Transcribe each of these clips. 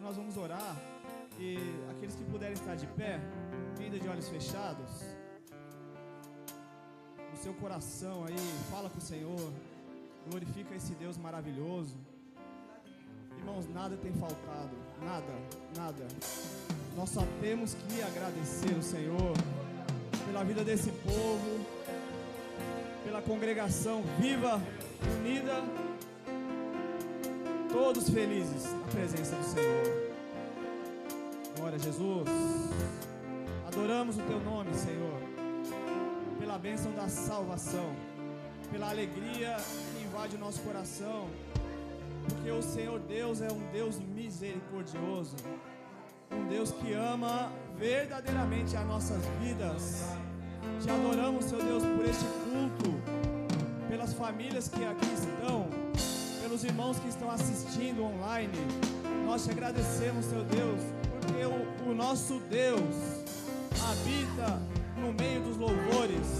nós vamos orar. E aqueles que puderem estar de pé, ainda de olhos fechados, no seu coração aí, fala com o Senhor, glorifica esse Deus maravilhoso. Irmãos, nada tem faltado, nada. Nós só temos que agradecer o Senhor pela vida desse povo, pela congregação viva, unida, todos felizes na presença do Senhor. Glória a Jesus. Adoramos o Teu nome, Senhor, pela bênção da salvação, pela alegria que invade o nosso coração, porque o Senhor Deus é um Deus misericordioso, um Deus que ama verdadeiramente as nossas vidas. Te adoramos, Senhor Deus, por este culto, pelas famílias que aqui estão, pelos irmãos que estão assistindo online. Nós te agradecemos, Senhor Deus, porque o nosso Deus habita no meio dos louvores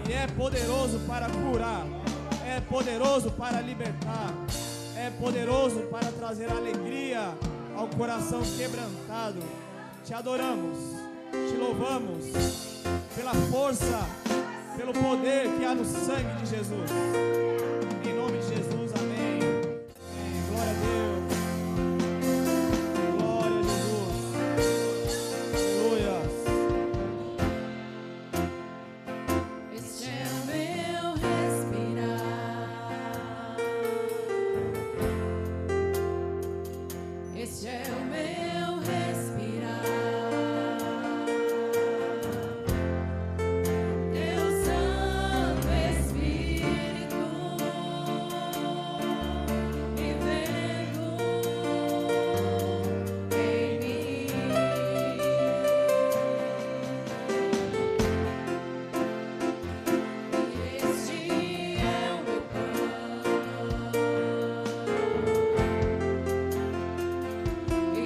e é poderoso para curar, é poderoso para libertar, é poderoso para trazer alegria ao coração quebrantado. Te adoramos, te louvamos pela força, pelo poder que há no sangue de Jesus. Em nome de Jesus, amém. Amém. Glória a Deus. Glória a Jesus. Aleluia. Este é o meu respirar. Este é o meu respirar. Teu Santo Espírito vivendo em mim. Este é o meu pão. E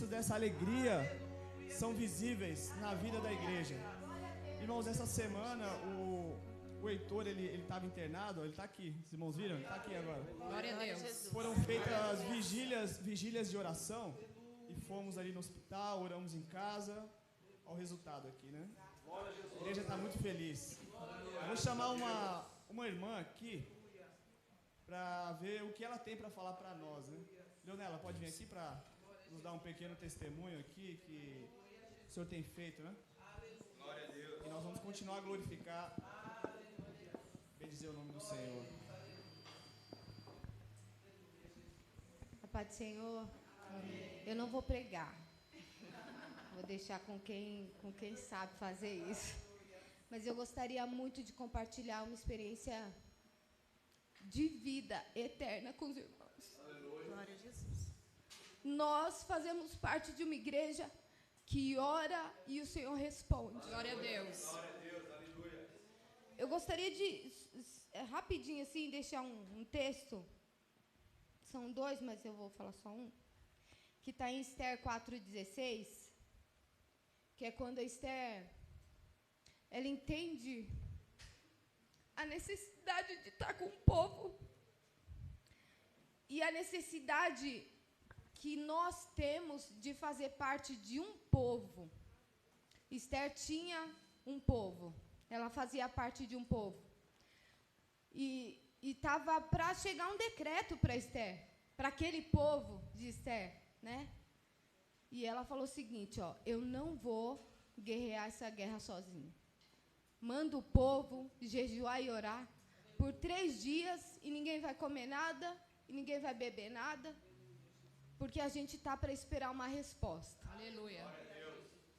reflexos dessa alegria são visíveis na vida da igreja. Irmãos, essa semana o Heitor, ele estava internado, ele está aqui, os irmãos viram? Ele está aqui agora. Glória a Deus. Foram feitas vigílias de oração e fomos ali no hospital, oramos em casa. Olha o resultado aqui, né? A igreja está muito feliz. Eu vou chamar uma irmã aqui para ver o que ela tem para falar para nós, né? Leonela, pode vir aqui para nos dar um pequeno testemunho aqui que o Senhor tem feito, né? Glória a Deus. E nós vamos continuar a glorificar, bendizer o nome do Senhor. A paz do Senhor, eu não vou pregar. Vou deixar com quem sabe fazer isso. Mas eu gostaria muito de compartilhar uma experiência de vida eterna com os irmãos. Glória a Jesus. Nós fazemos parte de uma igreja que ora e o Senhor responde. Glória a Deus. Eu gostaria de, rapidinho assim, deixar um texto. São dois, mas eu vou falar só um. Que está em Esther 4,16. Que é quando a Esther, ela entende a necessidade de estar com o povo. E a necessidade que nós temos de fazer parte de um povo. Esther tinha um povo. Ela fazia parte de um povo. E estava para chegar um decreto para Esther, para aquele povo de Esther, né? E ela falou o seguinte, ó, eu não vou guerrear essa guerra sozinha. Manda o povo jejuar e orar por 3 dias e ninguém vai comer nada, e ninguém vai beber nada, porque a gente está para esperar uma resposta. Aleluia.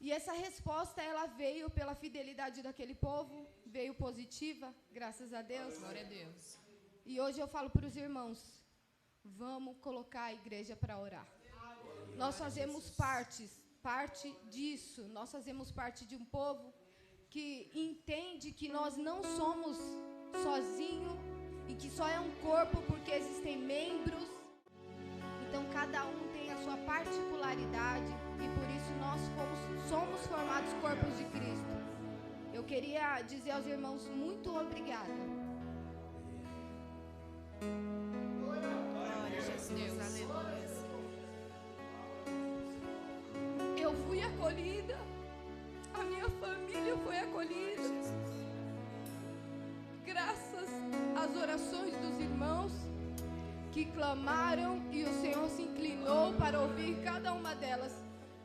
E essa resposta, ela veio pela fidelidade daquele povo, veio positiva, graças a Deus. Glória a Deus. E hoje eu falo para os irmãos, vamos colocar a igreja para orar. Nós fazemos parte disso, nós fazemos parte de um povo que entende que nós não somos sozinhos e que só é um corpo porque existem membros. Então cada um tem a sua particularidade e por isso nós somos formados corpos de Cristo. Eu queria dizer aos irmãos muito obrigada. Glória a Jesus. Aleluia. Eu fui acolhida, a minha família foi acolhida, graças às orações dos irmãos que clamaram e o Senhor se inclinou para ouvir cada uma delas.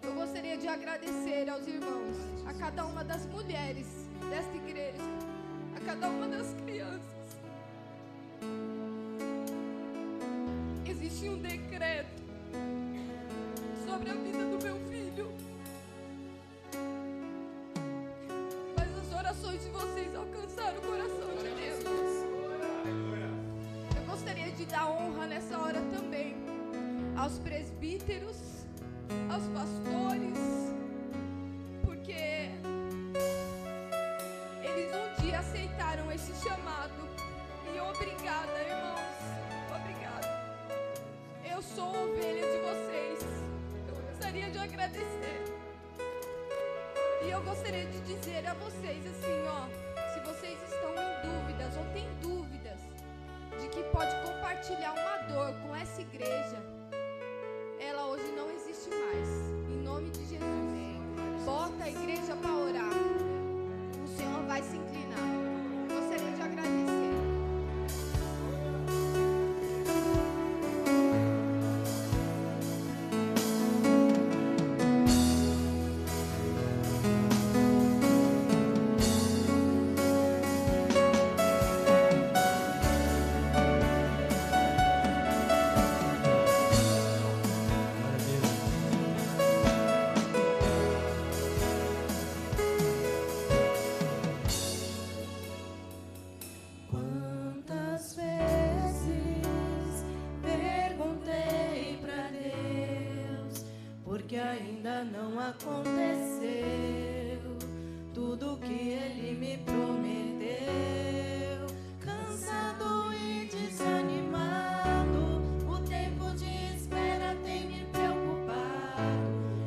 Eu gostaria de agradecer aos irmãos, a cada uma das mulheres desta igreja, a cada uma das crianças. Existe um decreto sobre a vida do meu filho. Mas as orações de vocês alcançaram o coração de Deus. Eu gostaria de dar honra nessa hora também aos presbíteros, aos pastores, porque eles um dia aceitaram esse chamado. E obrigada, irmãos. Obrigada. Eu sou ovelha de vocês. Eu gostaria de agradecer. E eu gostaria de dizer a vocês assim, ó, se vocês estão em dúvidas ou têm dúvidas de que pode compartilhar uma dor com essa igreja, ela hoje não existe mais. Em nome de Jesus. Bota a igreja para orar. O Senhor vai se inclinar. Gostaria de agradecer. Quantas vezes perguntei pra Deus, porque ainda não aconteceu tudo que Ele me prometeu. Cansado e desanimado, o tempo de espera tem me preocupado.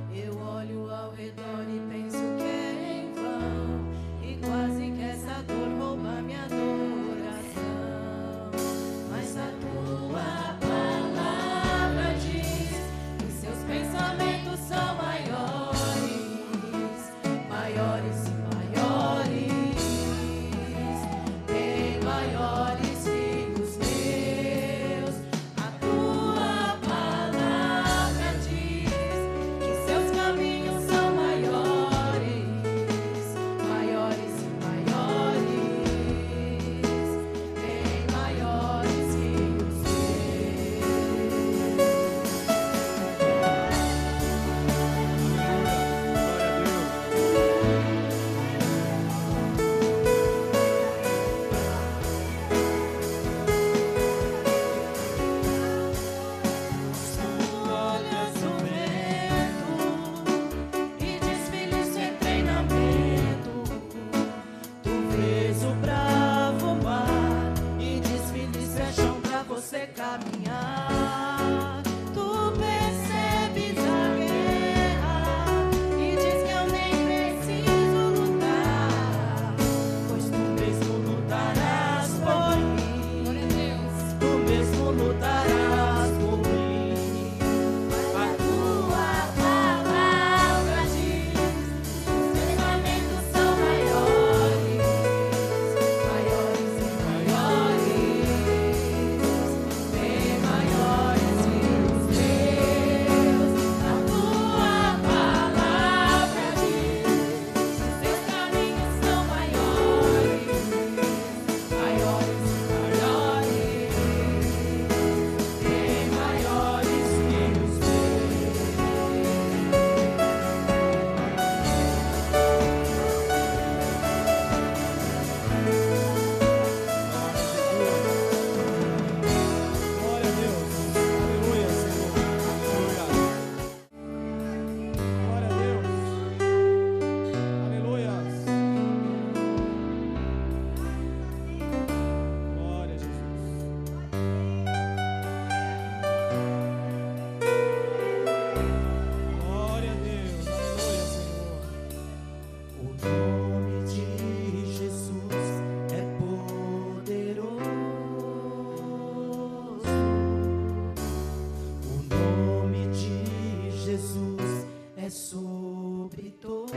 é sobre todo.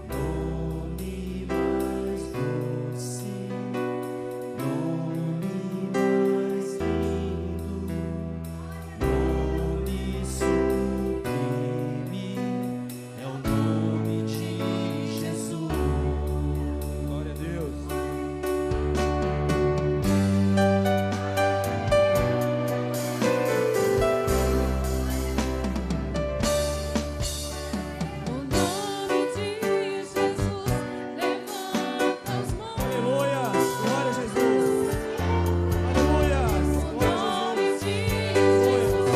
Nome mais doce, nome mais lindo, nome sublime, é o nome de Jesus. Glória a Deus. O nome de Jesus levanta as mãos. Aleluia. Glória a Jesus. Aleluia. O Glória a nome Jesus. de Jesus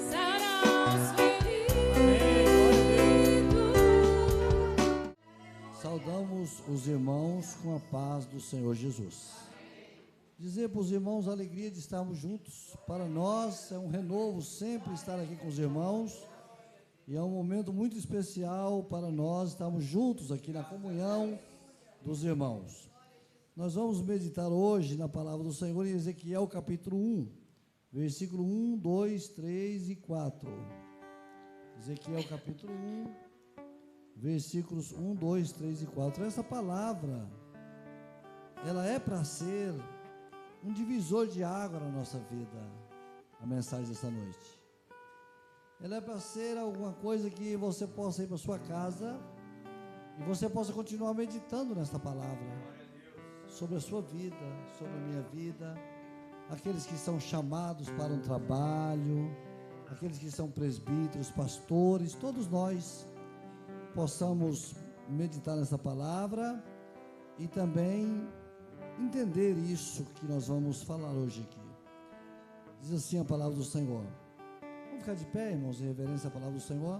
sará os feridos. Saudamos os irmãos com a paz do Senhor Jesus. Dizer para os irmãos a alegria de estarmos juntos. Para nós é um renovo sempre estar aqui com os irmãos. E é um momento muito especial para nós estarmos juntos aqui na comunhão dos irmãos. Nós vamos meditar hoje na palavra do Senhor em Ezequiel capítulo 1, versículo 1, 2, 3 e 4. Ezequiel capítulo 1, versículos 1, 2, 3 e 4. Essa palavra, ela é para ser um divisor de água na nossa vida, a mensagem dessa noite. Ela é para ser alguma coisa que você possa ir para sua casa e você possa continuar meditando nesta palavra, sobre a sua vida, sobre a minha vida, aqueles que são chamados para um trabalho, aqueles que são presbíteros, pastores, todos nós possamos meditar nessa palavra e também entender isso que nós vamos falar hoje aqui. Diz assim a palavra do Senhor. Vamos ficar de pé, irmãos, em reverência à palavra do Senhor.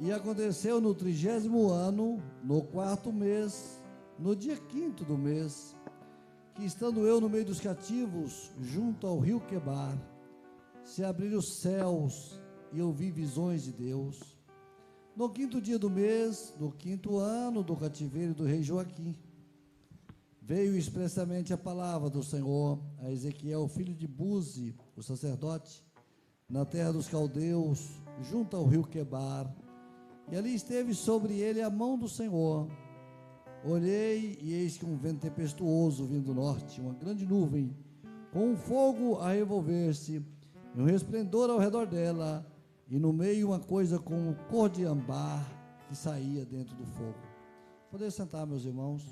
E aconteceu no 30º ano, no 4º mês, no dia 5º do mês, que estando eu no meio dos cativos, junto ao rio Quebar, se abriram os céus e eu vi visões de Deus. No 5º dia do mês, do 5º ano do cativeiro do rei Joaquim, veio expressamente a palavra do Senhor a Ezequiel, filho de Buzi, o sacerdote, na terra dos caldeus, junto ao rio Quebar, e ali esteve sobre ele a mão do Senhor. Olhei, e eis que um vento tempestuoso vindo do norte, uma grande nuvem, com um fogo a revolver-se, e um resplendor ao redor dela, e no meio uma coisa como cor de ambar, que saía dentro do fogo. Poder sentar, meus irmãos.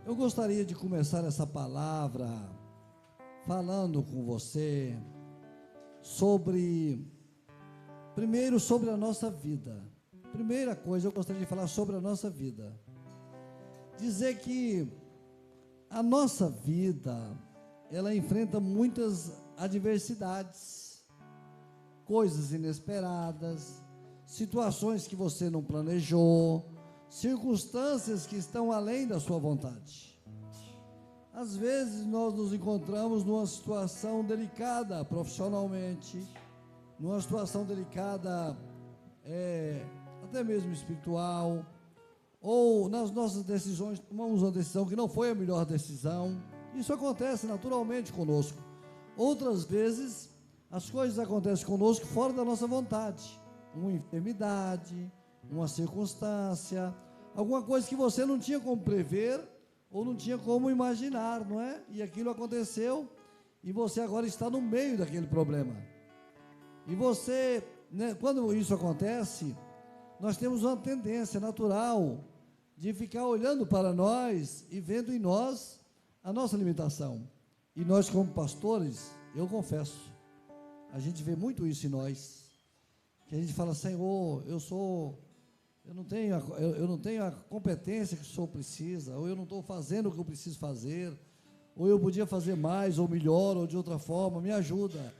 Eu gostaria de começar essa palavra falando com você primeiro sobre a nossa vida. Primeira coisa, eu gostaria de falar sobre a nossa vida. Dizer que a nossa vida, ela enfrenta muitas adversidades, coisas inesperadas, situações que você não planejou, circunstâncias que estão além da sua vontade. Às vezes nós nos encontramos numa situação delicada profissionalmente, numa situação delicada até mesmo espiritual, ou nas nossas decisões tomamos uma decisão que não foi a melhor decisão. Isso acontece naturalmente conosco. Outras vezes as coisas acontecem conosco fora da nossa vontade, uma enfermidade, uma circunstância, alguma coisa que você não tinha como prever ou não tinha como imaginar, não é? E aquilo aconteceu e você agora está no meio daquele problema. E você, né, quando isso acontece, nós temos uma tendência natural de ficar olhando para nós e vendo em nós a nossa limitação. E nós, como pastores, eu confesso, a gente vê muito isso em nós, que a gente fala: Senhor, eu não tenho a competência que o Senhor precisa, ou eu não estou fazendo o que eu preciso fazer, ou eu podia fazer mais, ou melhor, ou de outra forma, me ajuda.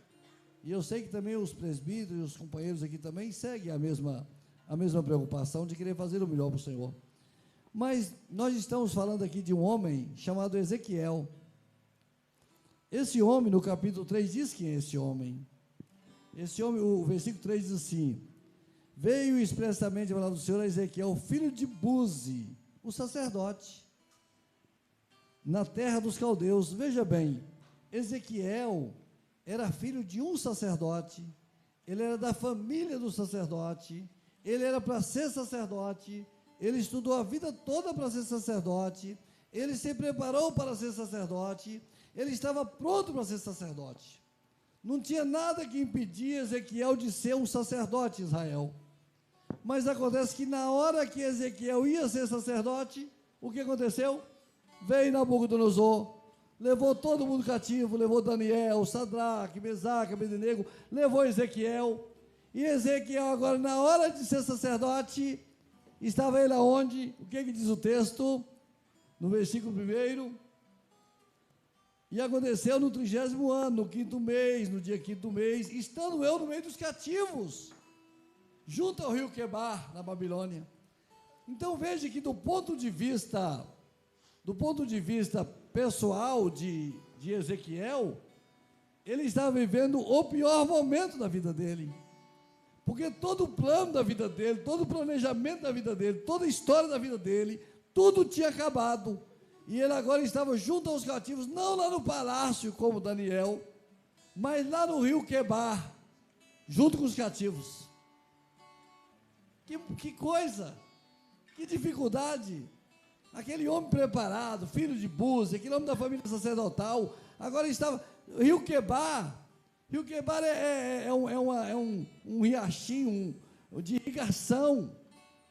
E eu sei que também os presbíteros e os companheiros aqui também seguem a mesma preocupação de querer fazer o melhor para o Senhor. Mas nós estamos falando aqui de um homem chamado Ezequiel. Esse homem, no capítulo 3, diz quem é esse homem. Esse homem, o versículo 3 diz assim: veio expressamente a palavra do Senhor a Ezequiel, filho de Buzi, o sacerdote, na terra dos caldeus. Veja bem, Ezequiel era filho de um sacerdote, ele era da família do sacerdote, ele era para ser sacerdote, ele estudou a vida toda para ser sacerdote, ele se preparou para ser sacerdote, ele estava pronto para ser sacerdote. Não tinha nada que impedia Ezequiel de ser um sacerdote em Israel. Mas acontece que na hora que Ezequiel ia ser sacerdote, o que aconteceu? Veio Nabucodonosor, levou todo mundo cativo, levou Daniel, Sadraque, Mesaque, Abednego, levou Ezequiel. E Ezequiel agora, na hora de ser sacerdote, estava ele aonde? O que diz o texto? No versículo 1. E aconteceu no 30º ano, no 5º mês, no dia 5º do mês, estando eu no meio dos cativos, junto ao rio Quebar, na Babilônia. Então veja que do ponto de vista pessoal de Ezequiel, ele estava vivendo o pior momento da vida dele. Porque todo o plano da vida dele, todo o planejamento da vida dele, toda a história da vida dele, tudo tinha acabado. E ele agora estava junto aos cativos, não lá no palácio como Daniel, mas lá no rio Quebar, junto com os cativos. Que coisa, que dificuldade. Aquele homem preparado, filho de Búzia, aquele homem da família sacerdotal, agora estava, rio Quebar é um riachinho de irrigação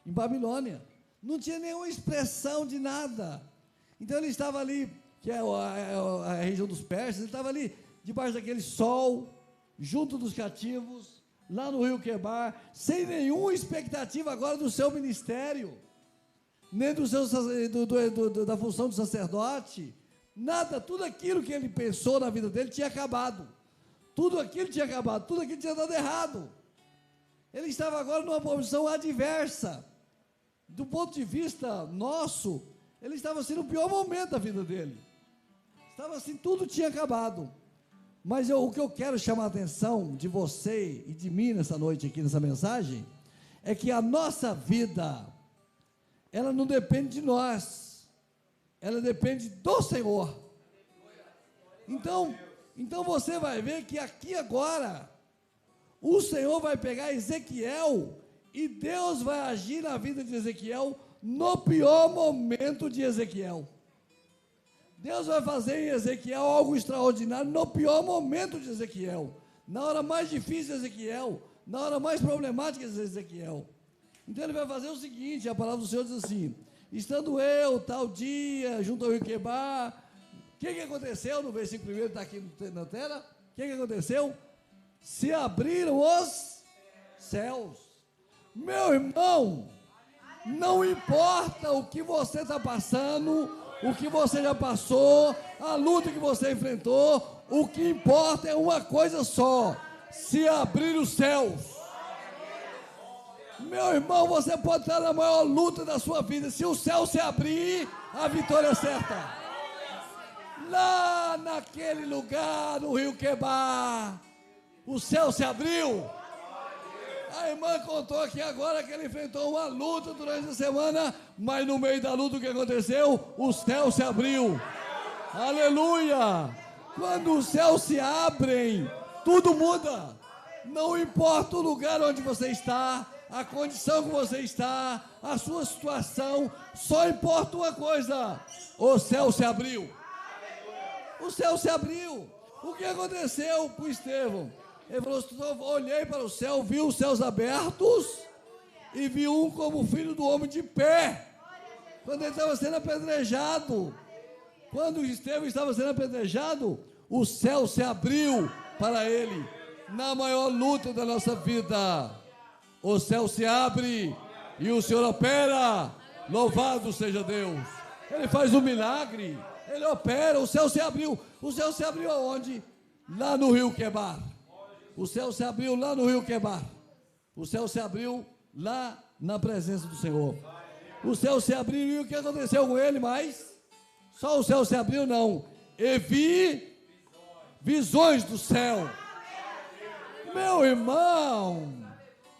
em Babilônia, não tinha nenhuma expressão de nada. Então ele estava ali, que é a região dos persas, ele estava ali debaixo daquele sol, junto dos cativos, lá no rio Quebar, sem nenhuma expectativa agora do seu ministério, nem da função de sacerdote, nada, tudo aquilo que ele pensou na vida dele tinha acabado, tudo aquilo tinha dado errado. Ele estava agora numa posição adversa, do ponto de vista nosso, ele estava assim no pior momento da vida dele, estava assim, tudo tinha acabado. Mas o que eu quero chamar a atenção de você e de mim nessa noite aqui, nessa mensagem, é que a nossa vida, ela não depende de nós, ela depende do Senhor. Então você vai ver que aqui agora, o Senhor vai pegar Ezequiel, e Deus vai agir na vida de Ezequiel, no pior momento de Ezequiel. Deus vai fazer em Ezequiel algo extraordinário no pior momento de Ezequiel, na hora mais difícil de Ezequiel, na hora mais problemática de Ezequiel. Então ele vai fazer o seguinte, a palavra do Senhor diz assim: estando eu tal dia junto ao rio Quebar, o que aconteceu? No versículo 1 está aqui na tela. O que aconteceu? Se abriram os céus. Meu irmão, não importa o que você está passando, o que você já passou, a luta que você enfrentou, o que importa é uma coisa só: se abrir os céus. Meu irmão, você pode estar na maior luta da sua vida, se o céu se abrir, a vitória é certa. Lá naquele lugar, no rio Quebar, o céu se abriu. A irmã contou aqui agora que ele enfrentou uma luta durante a semana, mas no meio da luta o que aconteceu? O céu se abriu. Aleluia! Quando os céus se abrem, tudo muda. Não importa o lugar onde você está, a condição que você está, a sua situação, só importa uma coisa: o céu se abriu. O céu se abriu. O que aconteceu com Estevão? Ele falou: olhei para o céu, vi os céus abertos e vi um como filho do homem de pé. Quando ele estava sendo apedrejado, quando Estevão estava sendo apedrejado, o céu se abriu para ele. Na maior luta da nossa vida, o céu se abre e o Senhor opera. Louvado seja Deus. Ele faz um milagre, ele opera, o céu se abriu. O céu se abriu aonde? Lá no rio Quebar. O céu se abriu lá no rio Quebar. O céu se abriu lá na presença do Senhor. O céu se abriu e o que aconteceu com ele? Mas só o céu se abriu, não. E vi visões do céu. Meu irmão,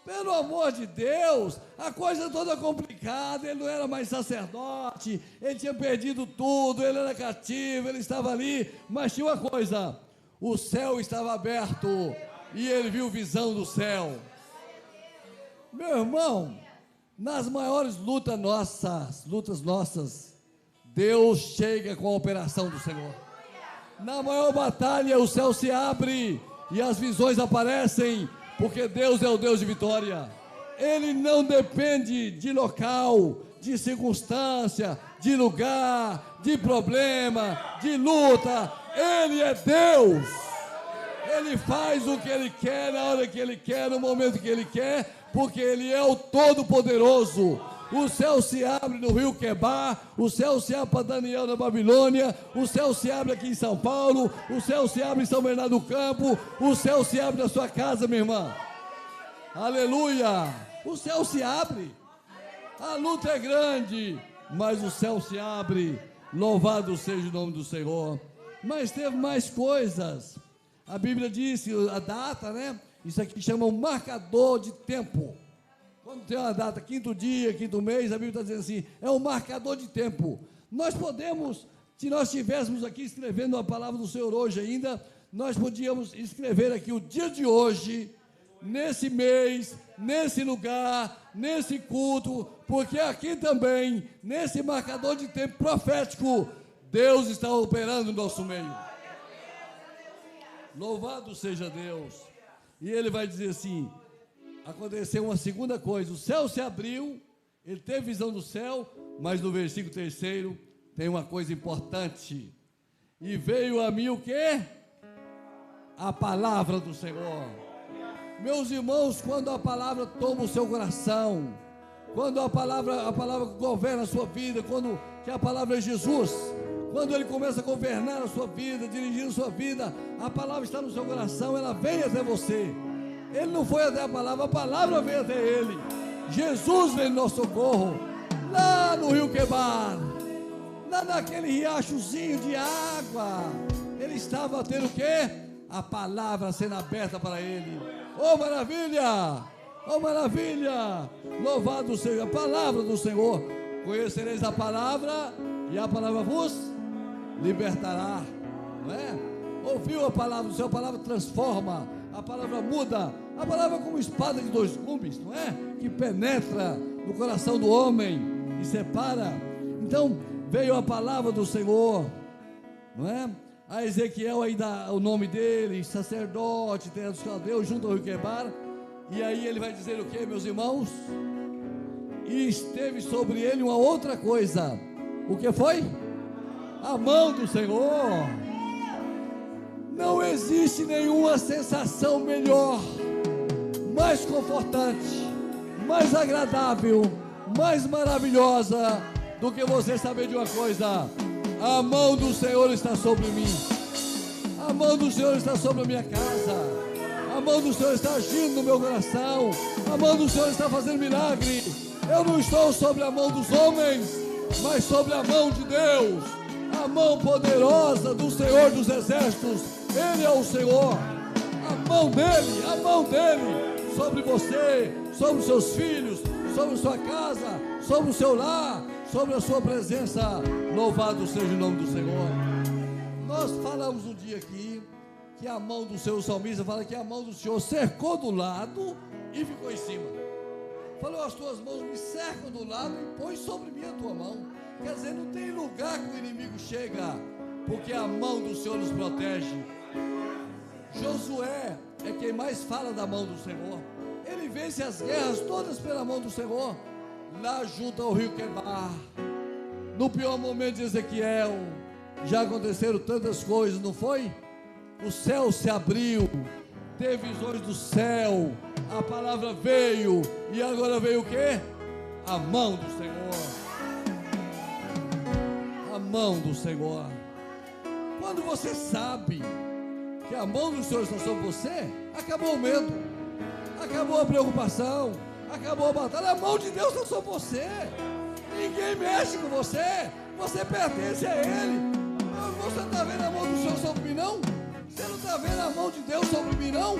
Pelo amor de Deus, a coisa toda complicada, ele não era mais sacerdote, ele tinha perdido tudo, ele era cativo, ele estava ali, mas tinha uma coisa, o céu estava aberto e ele viu visão do céu. Meu irmão, nas maiores lutas nossas, Deus chega com a operação do Senhor. Na maior batalha, o céu se abre e as visões aparecem, porque Deus é o Deus de vitória. Ele não depende de local, de circunstância, de lugar, de problema, de luta. Ele é Deus. Ele faz o que Ele quer, na hora que Ele quer, no momento que Ele quer, porque Ele é o Todo-Poderoso. O céu se abre no Rio Quebar, o céu se abre para Daniel na Babilônia, o céu se abre aqui em São Paulo, o céu se abre em São Bernardo do Campo, o céu se abre na sua casa, minha irmã. Aleluia! O céu se abre. A luta é grande, mas o céu se abre. Louvado seja o nome do Senhor. Mas teve mais coisas. A Bíblia diz a data, né? Isso aqui chama um marcador de tempo. Quando tem uma data, quinto dia, quinto mês, a Bíblia está dizendo assim, é um marcador de tempo. Nós podemos, se nós estivéssemos aqui escrevendo a palavra do Senhor hoje ainda, nós podíamos escrever aqui o dia de hoje, nesse mês, nesse lugar, nesse culto, porque aqui também, nesse marcador de tempo profético, Deus está operando no nosso meio. Louvado seja Deus. E Ele vai dizer assim, aconteceu uma segunda coisa, o céu se abriu, ele teve visão do céu, mas no versículo 3º tem uma coisa importante, e veio a mim o quê? A palavra do Senhor. Meus irmãos, quando a palavra toma o seu coração, quando a palavra governa a sua vida, quando que a palavra é Jesus, quando Ele começa a governar a sua vida, dirigir a sua vida, a palavra está no seu coração, ela vem até você. Ele não foi até a palavra veio até ele. Jesus veio no nosso socorro, lá no Rio Quebar, lá naquele riachozinho de água. Ele estava tendo o quê? A palavra sendo aberta para ele. Oh maravilha! Oh maravilha! Louvado seja a palavra do Senhor. Conhecereis a palavra e a palavra vos libertará. Não é? Ouviu a palavra do Senhor, a palavra transforma, a palavra muda. A palavra é como espada de dois gumes, não é? Que penetra no coração do homem e separa. Então, veio a palavra do Senhor, não é? A Ezequiel aí dá o nome dele, sacerdote, terra dos caldeus, junto ao Rio Quebar. E aí ele vai dizer o que, meus irmãos? E esteve sobre ele uma outra coisa. O que foi? A mão do Senhor. Não existe nenhuma sensação melhor, mais confortante, mais agradável, mais maravilhosa do que você saber de uma coisa: a mão do Senhor está sobre mim, a mão do Senhor está sobre a minha casa, a mão do Senhor está agindo no meu coração, a mão do Senhor está fazendo milagre. Eu não estou sobre a mão dos homens, mas sobre a mão de Deus, a mão poderosa do Senhor dos exércitos. Ele é o Senhor, a mão dele sobre você, sobre os seus filhos, sobre a sua casa, sobre o seu lar, sobre a sua presença. Louvado seja o nome do Senhor. Nós falamos um dia aqui que a mão do Senhor, o salmista fala que a mão do Senhor cercou do lado e ficou em cima. Falou: as tuas mãos me cercam do lado e põe sobre mim a tua mão. Quer dizer, não tem lugar que o inimigo chega, porque a mão do Senhor nos protege. Josué é quem mais fala da mão do Senhor. Ele vence as guerras todas pela mão do Senhor. Lá junto ao Rio Quebar, no pior momento de Ezequiel, já aconteceram tantas coisas, não foi? O céu se abriu, teve visões do céu, a palavra veio, e agora veio o quê? A mão do Senhor. A mão do Senhor. Quando você sabe que a mão do Senhor está sobre você, acabou o medo, acabou a preocupação, acabou a batalha. A mão de Deus está sobre você. Ninguém mexe com você. Você pertence a Ele. Você não está vendo a mão do Senhor sobre mim, não? Você não está vendo a mão de Deus sobre mim, não?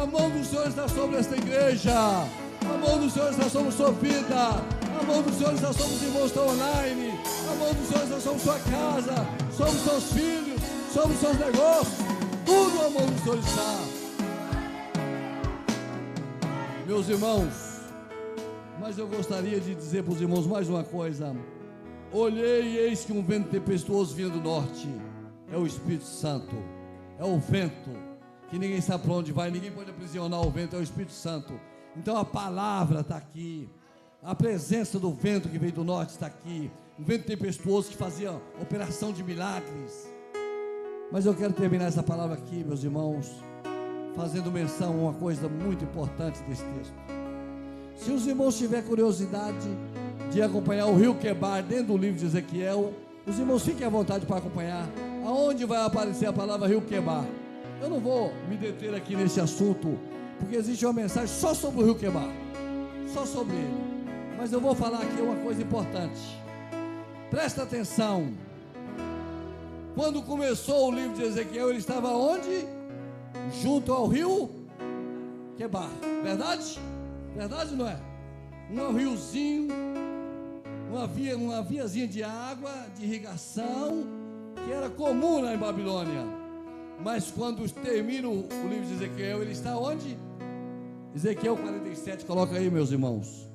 A mão do Senhor está sobre esta igreja. A mão do Senhor está sobre a sua vida. A mão do Senhor está sobre os irmãos que estão online. A mão do Senhor está sobre sua casa, sobre os seus filhos, sobre os seus negócios. Tudo a mão do Senhor está. Meus irmãos, mas eu gostaria de dizer para os irmãos mais uma coisa. Olhei e eis que um vento tempestuoso vinha do norte. É o Espírito Santo. É o vento, que ninguém sabe para onde vai, ninguém pode aprisionar o vento, é o Espírito Santo. Então a palavra está aqui. A presença do vento que veio do norte está aqui. Um vento tempestuoso que fazia operação de milagres. Mas eu quero terminar essa palavra aqui, meus irmãos, fazendo menção a uma coisa muito importante desse texto. Se os irmãos tiverem curiosidade de acompanhar o rio Quebar dentro do livro de Ezequiel, os irmãos fiquem à vontade para acompanhar. Aonde vai aparecer a palavra rio Quebar? Eu não vou me deter aqui nesse assunto, porque existe uma mensagem só sobre o rio Quebar, só sobre ele. Mas eu vou falar aqui uma coisa importante. Presta atenção. Quando começou o livro de Ezequiel, ele estava onde? Junto ao rio Quebar. Verdade? Verdade, não é? Um riozinho, uma viazinha de água, de irrigação, que era comum lá em Babilônia. Mas quando termina o livro de Ezequiel, ele está onde? Ezequiel 47, coloca aí, meus irmãos.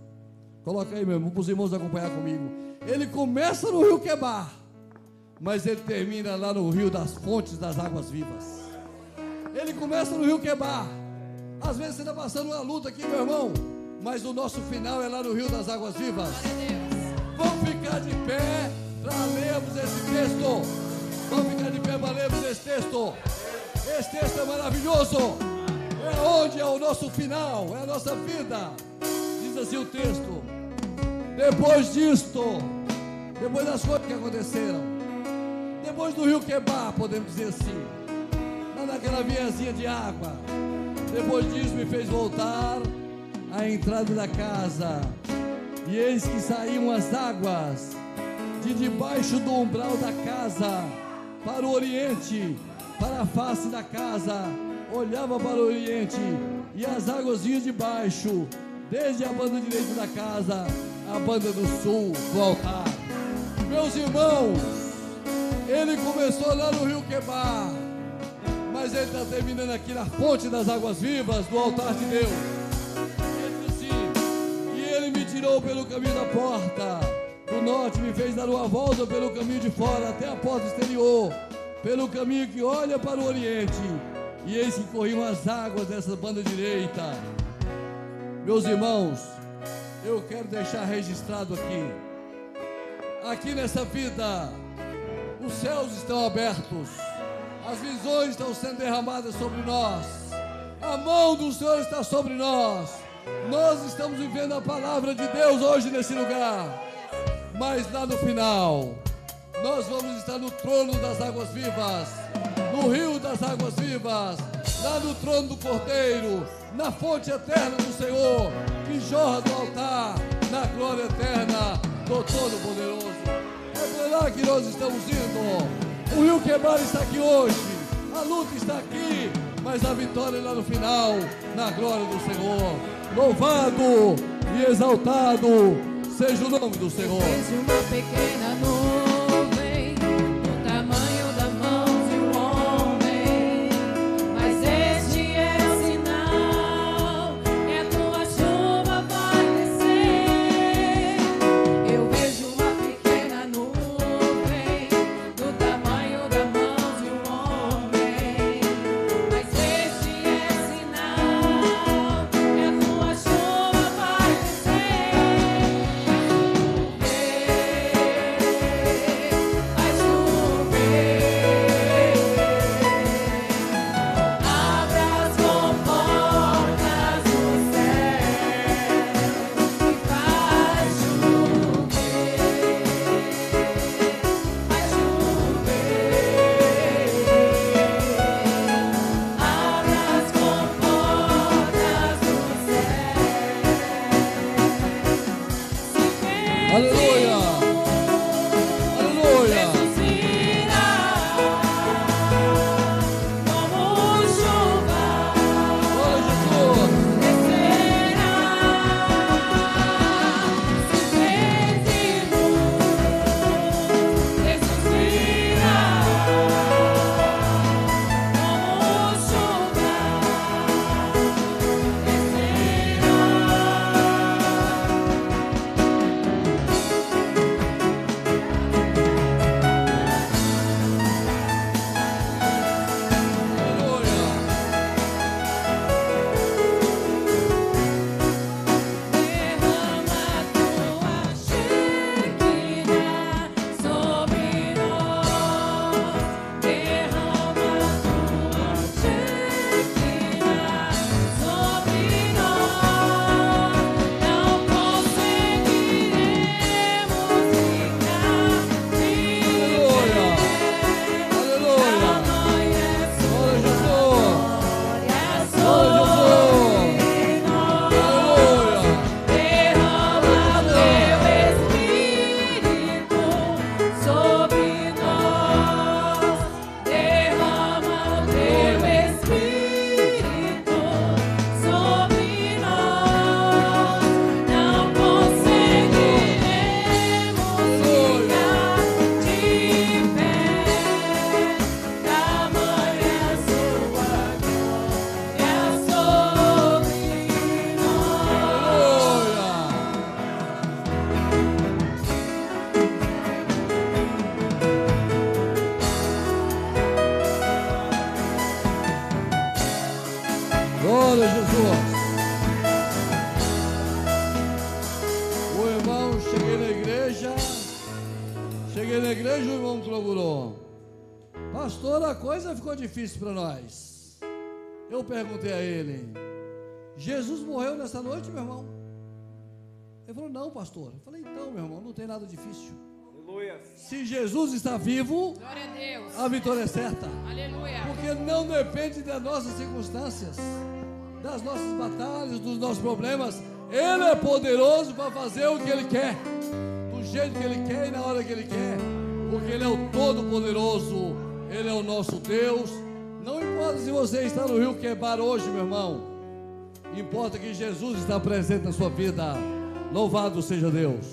Coloca aí, meu irmão, para os irmãos acompanhar comigo. Ele começa no rio Quebar, mas ele termina lá no rio das fontes das águas vivas. Ele começa no rio Quebar. Às vezes você está passando uma luta aqui, meu irmão, mas o nosso final é lá no rio das águas vivas. Vamos ficar de pé para lermos esse texto. Vamos ficar de pé para lermos esse texto. Esse texto é maravilhoso. É onde é o nosso final, é a nossa vida. Diz assim o texto. Depois disto, depois das coisas que aconteceram, depois do rio Quebar, podemos dizer assim, lá naquela viazinha de água, depois disso me fez voltar à entrada da casa, e eis que saíam as águas de debaixo do umbral da casa para o oriente, para a face da casa. Olhava para o oriente, e as águas vinham de baixo, desde a banda direita da casa, a banda do sul do altar. Meus irmãos, ele começou lá no rio Quebar, mas ele está terminando aqui na fonte das águas vivas do altar de Deus. Ele diz assim: e ele me tirou pelo caminho da porta do norte, me fez dar uma volta pelo caminho de fora até a porta exterior, pelo caminho que olha para o oriente, e eis que corriam as águas dessa banda direita. Meus irmãos, eu quero deixar registrado aqui nessa vida, os céus estão abertos, as visões estão sendo derramadas sobre nós, a mão do Senhor está sobre nós. Nós estamos vivendo a palavra de Deus hoje nesse lugar, mas lá no final, nós vamos estar no trono das águas vivas, no rio das águas vivas, lá no trono do Cordeiro, na fonte eterna do Senhor, que jorra do altar, na glória eterna do Todo-Poderoso. É para lá que nós estamos indo. O rio Quebar está aqui hoje, a luta está aqui, mas a vitória é lá no final, na glória do Senhor. Louvado e exaltado seja o nome do Senhor. Fez uma pequena nuvem do tamanho da mão de um homem, mas este é o sinal que a tua chuva vai descer. Eu vejo uma pequena nuvem do tamanho da mão de um homem, mas este é o sinal que a tua chuva vai descer. Glória a Jesus. O irmão, cheguei na igreja, o irmão procurou. Pastor, a coisa ficou difícil para nós. Eu perguntei a ele: Jesus morreu nessa noite, meu irmão? Ele falou: não, pastor. Eu falei: então, meu irmão, não tem nada difícil. Aleluia. Se Jesus está vivo, glória a Deus, a vitória é certa. Aleluia. Porque não depende das nossas circunstâncias, das nossas batalhas, dos nossos problemas. Ele é poderoso para fazer o que Ele quer, do jeito que Ele quer e na hora que Ele quer, porque Ele é o Todo-Poderoso, Ele é o nosso Deus. Não importa se você está no Rio Quebar hoje, meu irmão, importa que Jesus está presente na sua vida. Louvado seja Deus.